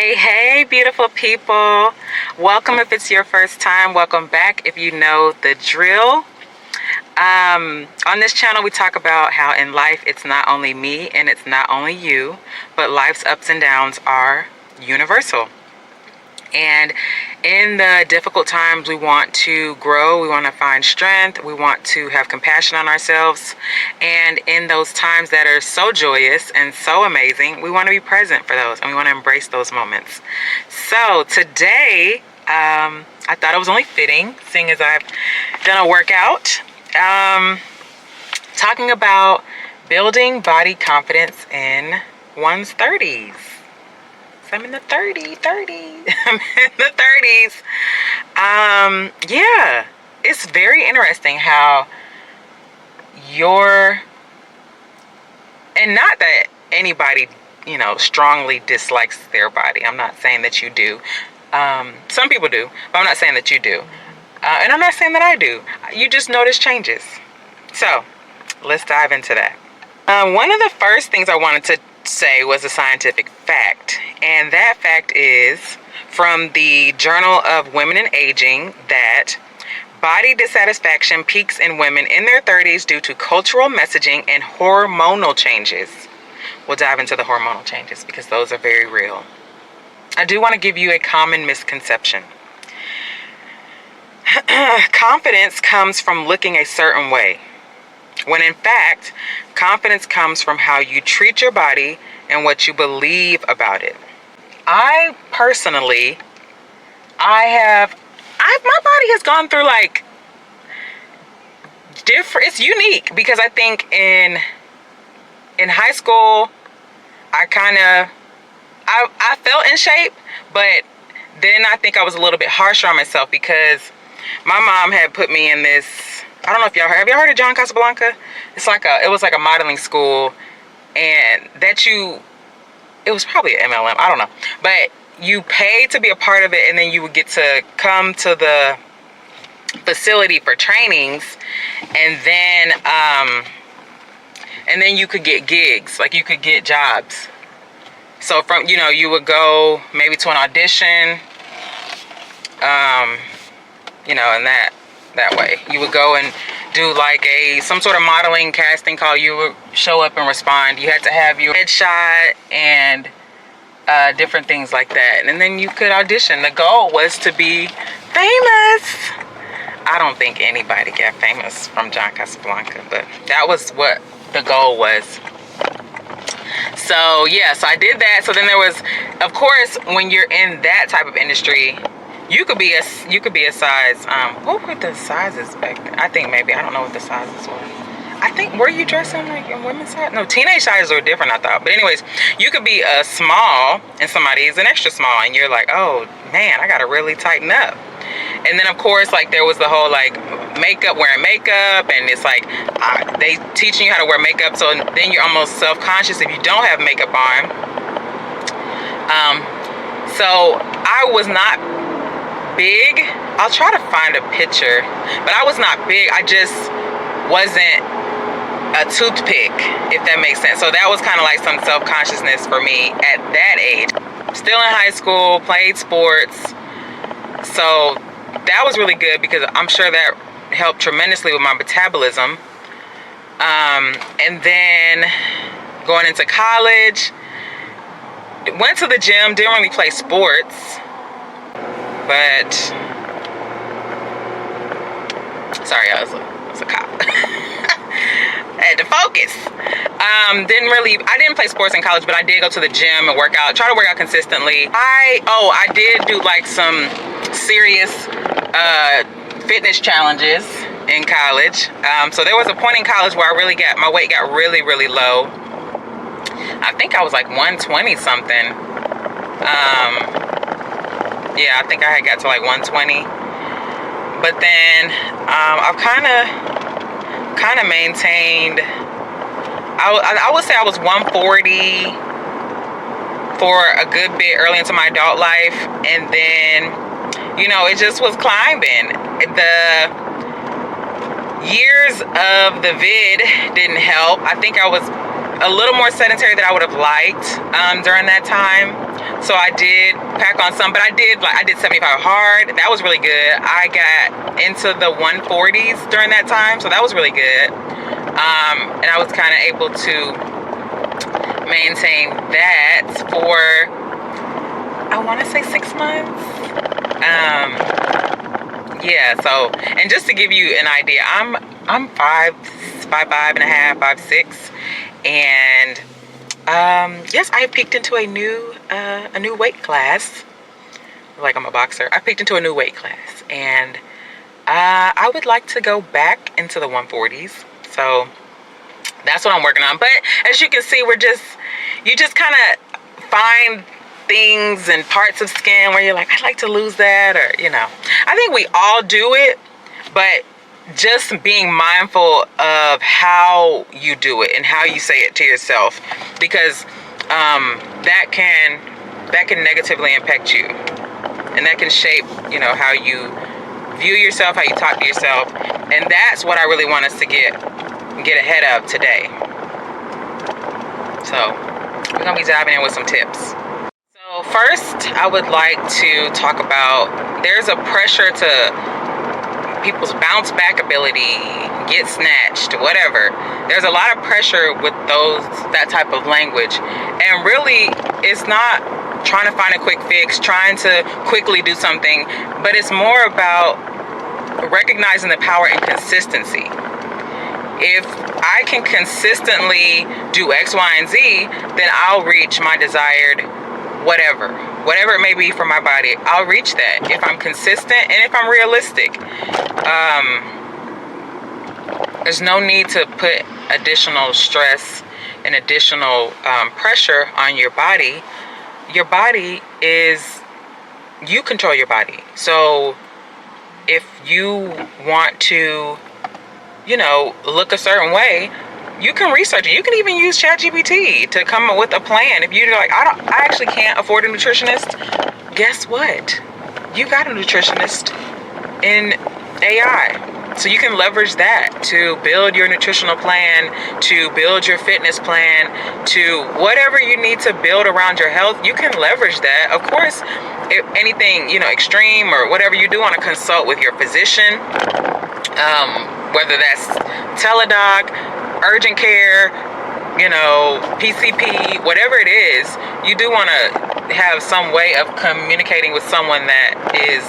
Hey, beautiful people. Welcome if it's your first time. Welcome back if you know the drill. On this channel, we talk about how in life it's not only me and it's not only you, but life's ups and downs are universal. And in the difficult times, we want to grow, we want to find strength, we want to have compassion on ourselves. And in those times that are so joyous and so amazing, we want to be present for those and we want to embrace those moments. So today, I thought it was only fitting, seeing as I've done a workout, talking about building body confidence in one's 30s. I'm in the 30s. I'm in the 30s. Yeah, it's very interesting how and not that anybody, strongly dislikes their body. I'm not saying that you do. Some people do, but I'm not saying that you do. And I'm not saying that I do. You just notice changes. So let's dive into that. One of the first things I wanted to say was a scientific fact, and that fact is from the Journal of Women and Aging that body dissatisfaction peaks in women in their 30s due to cultural messaging and hormonal changes. We'll dive into the hormonal changes because those are very real. I do want to give you a common misconception. Confidence comes from looking a certain way, when in fact, confidence comes from how you treat your body and what you believe about it. I personally, my body has gone through it's unique because I think in high school, I felt in shape, but then I think I was a little bit harsher on myself because my mom had put me in this, I don't know if have you heard of John Casablanca? It was like a modeling school, and it was probably an MLM, I don't know. But you paid to be a part of it, and then you would get to come to the facility for trainings, and then you could get gigs, like you could get jobs. So you would go maybe to an audition, and that way. You would go and do some sort of modeling casting call. You would show up and respond. You had to have your headshot and different things like that. And then you could audition. The goal was to be famous. I don't think anybody got famous from John Casablanca, but that was what the goal was. So yeah, so I did that. So then there was, of course, when you're in that type of industry, you could be a size, what were the sizes back then? I don't know what the sizes were. I think, were you dressing like in women's size? No, teenage sizes were different, I thought. But anyways, you could be a small and somebody is an extra small, and you're like, oh man, I gotta really tighten up. And then of course, there was the whole wearing makeup, and it's they teaching you how to wear makeup, so then you're almost self-conscious if you don't have makeup on. So I was not big. I'll try to find a picture, but I was not big. I just wasn't a toothpick, if that makes sense. So that was kind of like some self-consciousness for me at that age. Still in high school, played sports. So that was really good because I'm sure that helped tremendously with my metabolism. And then going into college, went to the gym, didn't really play sports. But sorry, I was a cop. I had to focus. I didn't play sports in college, but I did go to the gym and work out, try to work out consistently. I did do some serious fitness challenges in college. So there was a point in college where my weight got really, really low. I think I was 120 something. Yeah, I think I had got to 120, but then I've kind of maintained. I would say I was 140 for a good bit early into my adult life, and then it just was climbing. The years of the vid didn't help. I think I was a little more sedentary than I would have liked during that time. So I did pack on some, but I did 75 hard. That was really good. I got into the 140s during that time, so that was really good. And I was kind of able to maintain that for, I want to say 6 months. Yeah, so, and just to give you an idea, I'm 5'5" and a half, 5'6", and yes, I peeked into a new weight class. Like I'm a boxer. I peeked into a new weight class, and I would like to go back into the 140s. So that's what I'm working on. But as you can see, you just kind of find things and parts of skin where you're like, I'd like to lose that, or, you know. I think we all do it, but just being mindful of how you do it and how you say it to yourself, because that can negatively impact you, and that can shape, you know, how you view yourself, how you talk to yourself. And that's what I really want us to get ahead of today. So we're gonna be diving in with some tips. So first, I would like to talk about, there's a pressure to people's bounce back ability, get snatched, whatever. There's a lot of pressure with that type of language, and really it's not trying to find a quick fix, trying to quickly do something, but it's more about recognizing the power in consistency. If I can consistently do X, Y, and Z, then I'll reach my desired whatever it may be for my body. I'll reach that if I'm consistent and if I'm realistic. There's no need to put additional stress and additional pressure on your body. Your body you control your body. So if you want to, you know, look a certain way, you can research it. You can even use ChatGPT to come up with a plan. If you're like, I actually can't afford a nutritionist, guess what? You got a nutritionist in AI. So you can leverage that to build your nutritional plan, to build your fitness plan, to whatever you need to build around your health. You can leverage that. Of course, if anything, you know, extreme or whatever you do, want to consult with your physician, whether that's teledoc, urgent care, you know, PCP, whatever it is. You do want to have some way of communicating with someone that is,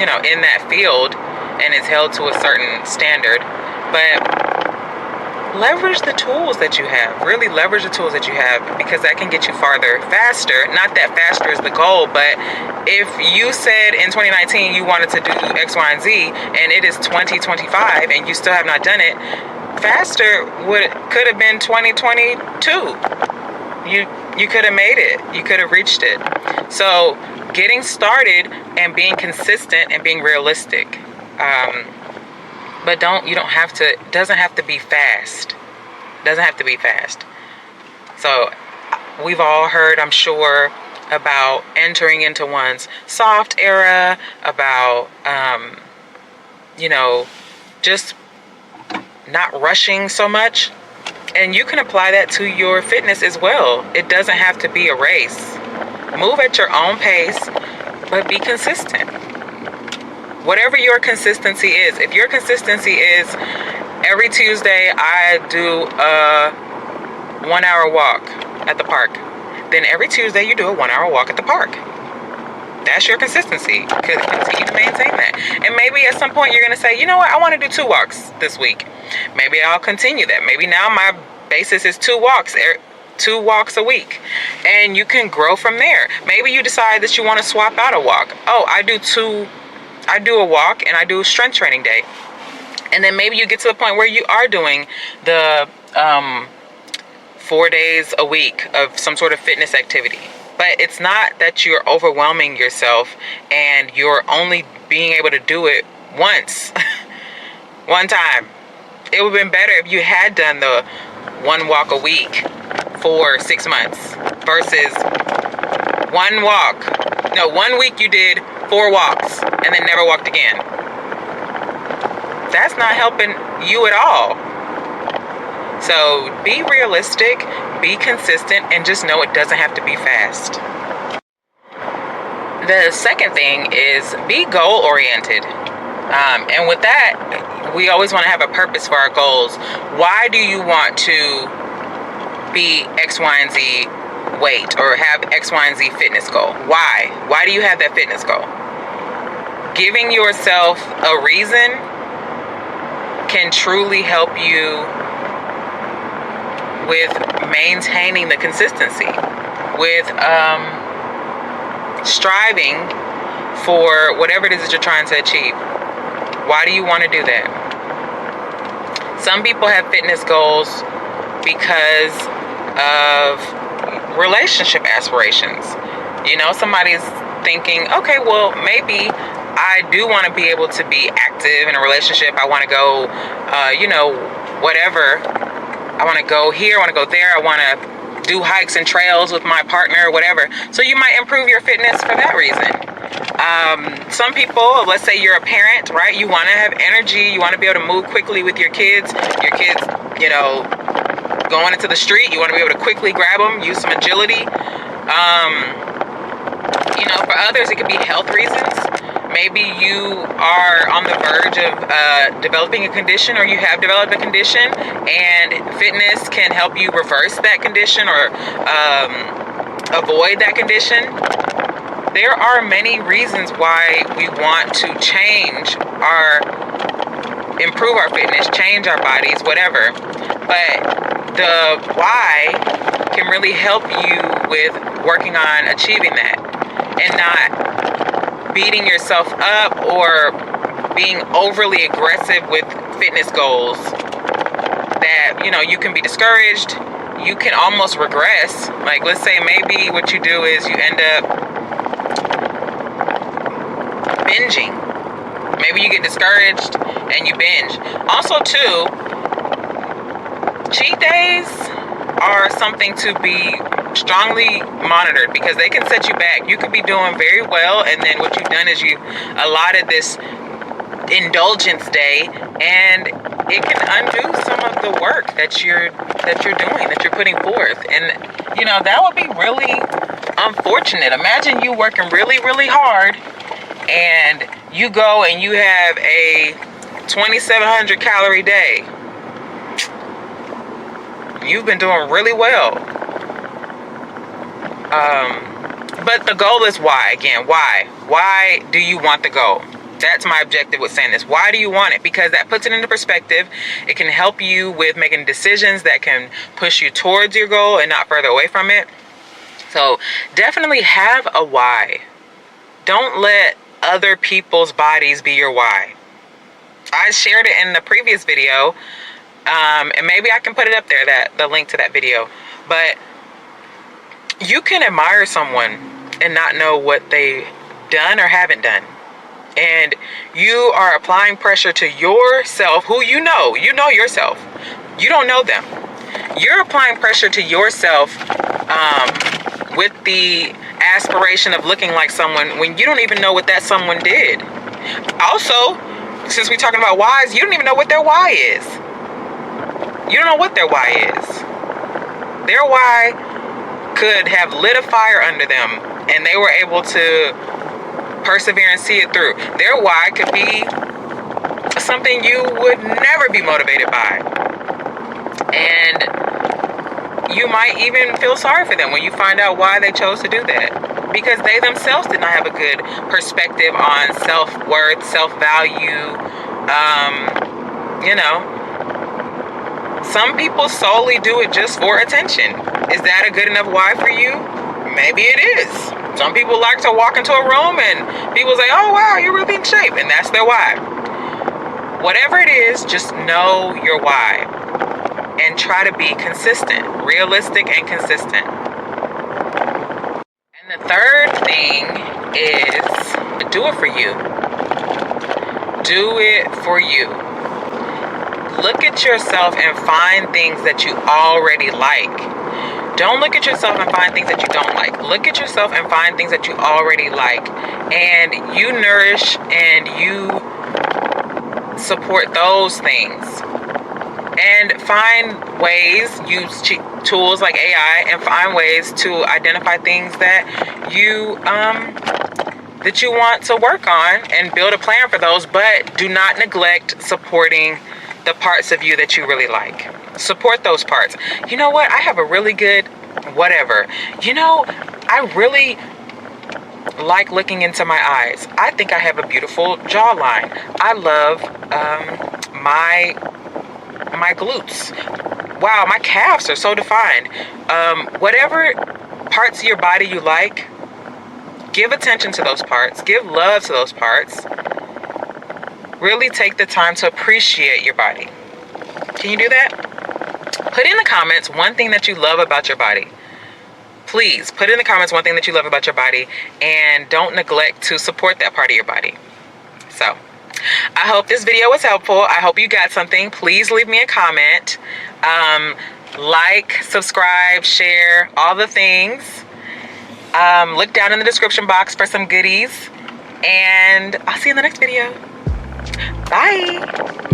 you know, in that field and is held to a certain standard. But leverage the tools that you have. Really leverage the tools that you have, because that can get you farther faster. Not that faster is the goal, but if you said in 2019 you wanted to do X, Y, and Z, and it is 2025 and you still have not done it, faster could have been 2022. You could have made it. You could have reached it. So getting started and being consistent and being realistic. But it doesn't have to be fast. Doesn't have to be fast. So we've all heard, I'm sure, about entering into one's soft era, about, you know, just not rushing so much. And you can apply that to your fitness as well. It doesn't have to be a race. Move at your own pace, but be consistent. Whatever your consistency is. If your consistency is every Tuesday I do a 1 hour walk at the park, then every Tuesday you do a 1 hour walk at the park. That's your consistency. Continue to maintain that. And maybe at some point you're going to say, you know what, I want to do 2 walks this week. Maybe I'll continue that. Maybe now my basis is 2 walks a week. And you can grow from there. Maybe you decide that you want to swap out a walk. Oh, I do a walk and I do a strength training day. And then maybe you get to the point where you are doing the 4 days a week of some sort of fitness activity. But it's not that you're overwhelming yourself and you're only being able to do it once. One time. It would have been better if you had done the 1 walk a week for 6 months versus 1 week you did 4 walks and then never walked again. That's not helping you at all. So be realistic, be consistent, and just know it doesn't have to be fast. The second thing is be goal oriented. And with that, we always want to have a purpose for our goals. Why do you want to be X, Y, and Z weight or have X, Y, and Z fitness goal? Why? Why do you have that fitness goal? Giving yourself a reason can truly help you with maintaining the consistency, with striving for whatever it is that you're trying to achieve. Why do you want to do that? Some people have fitness goals because of relationship aspirations. You know, somebody's thinking, okay, well, maybe I do want to be able to be active in a relationship. I want to go, whatever. I want to go here, I want to go there. I want to do hikes and trails with my partner or whatever. So you might improve your fitness for that reason. Some people, let's say you're a parent, right? You want to have energy. You want to be able to move quickly with your kids. Your kids, going into the street, you want to be able to quickly grab them, use some agility. For others, it could be health reasons. Maybe you are on the verge of developing a condition, or you have developed a condition, and fitness can help you reverse that condition or avoid that condition. There are many reasons why we want to improve our fitness, change our bodies, whatever. But the why can really help you with working on achieving that and not beating yourself up or being overly aggressive with fitness goals that, you can be discouraged. You can almost regress. Like, let's say maybe what you do is you end up binging. Maybe you get discouraged and you binge. Also, too, cheat days are something to be strongly monitored because they can set you back. You could be doing very well, and then what you've done is you allotted this indulgence day, and it can undo some of the work that you're doing, that you're putting forth. And that would be really unfortunate. Imagine you working really, really hard, and you go and you have a 2,700 calorie day. You've been doing really well. But the goal is why. Again, why? Why do you want the goal? That's my objective with saying this. Why do you want it? Because that puts it into perspective. It can help you with making decisions that can push you towards your goal and not further away from it. So definitely have a why. Don't let other people's bodies be your why. I shared it in the previous video, and maybe I can put it up there, the link to that video. But you can admire someone and not know what they've done or haven't done. And you are applying pressure to yourself, who you know yourself. You don't know them. You're applying pressure to yourself with the aspiration of looking like someone when you don't even know what that someone did. Also, since we're talking about whys, you don't even know what their why is. You don't know what their why is. Their why could have lit a fire under them, and they were able to persevere and see it through. Their why could be something you would never be motivated by. And you might even feel sorry for them when you find out why they chose to do that. Because they themselves did not have a good perspective on self-worth, self-value. Some people solely do it just for attention. Is that a good enough why for you? Maybe it is. Some people like to walk into a room and people say, oh wow, you're really in shape, and that's their why. Whatever it is, just know your why and try to be consistent, realistic and consistent. And the third thing is do it for you. Do it for you. Look at yourself and find things that you already like. Don't look at yourself and find things that you don't like. Look at yourself and find things that you already like. And you nourish and you support those things. And find ways, use tools like AI, and find ways to identify things that you want to work on and build a plan for those, but do not neglect supporting the parts of you that you really like. Support those parts. You know what? I have a really good whatever. You know, I really like looking into my eyes. I think I have a beautiful jawline. I love my glutes. Wow, my calves are so defined. Whatever parts of your body you like, give attention to those parts. Give love to those parts. Really take the time to appreciate your body. Can you do that? Put in the comments one thing that you love about your body. Please put in the comments one thing that you love about your body, and don't neglect to support that part of your body. So I hope this video was helpful. I hope you got something. Please leave me a comment. Like, subscribe, share, all the things. Look down in the description box for some goodies. And I'll see you in the next video. Bye.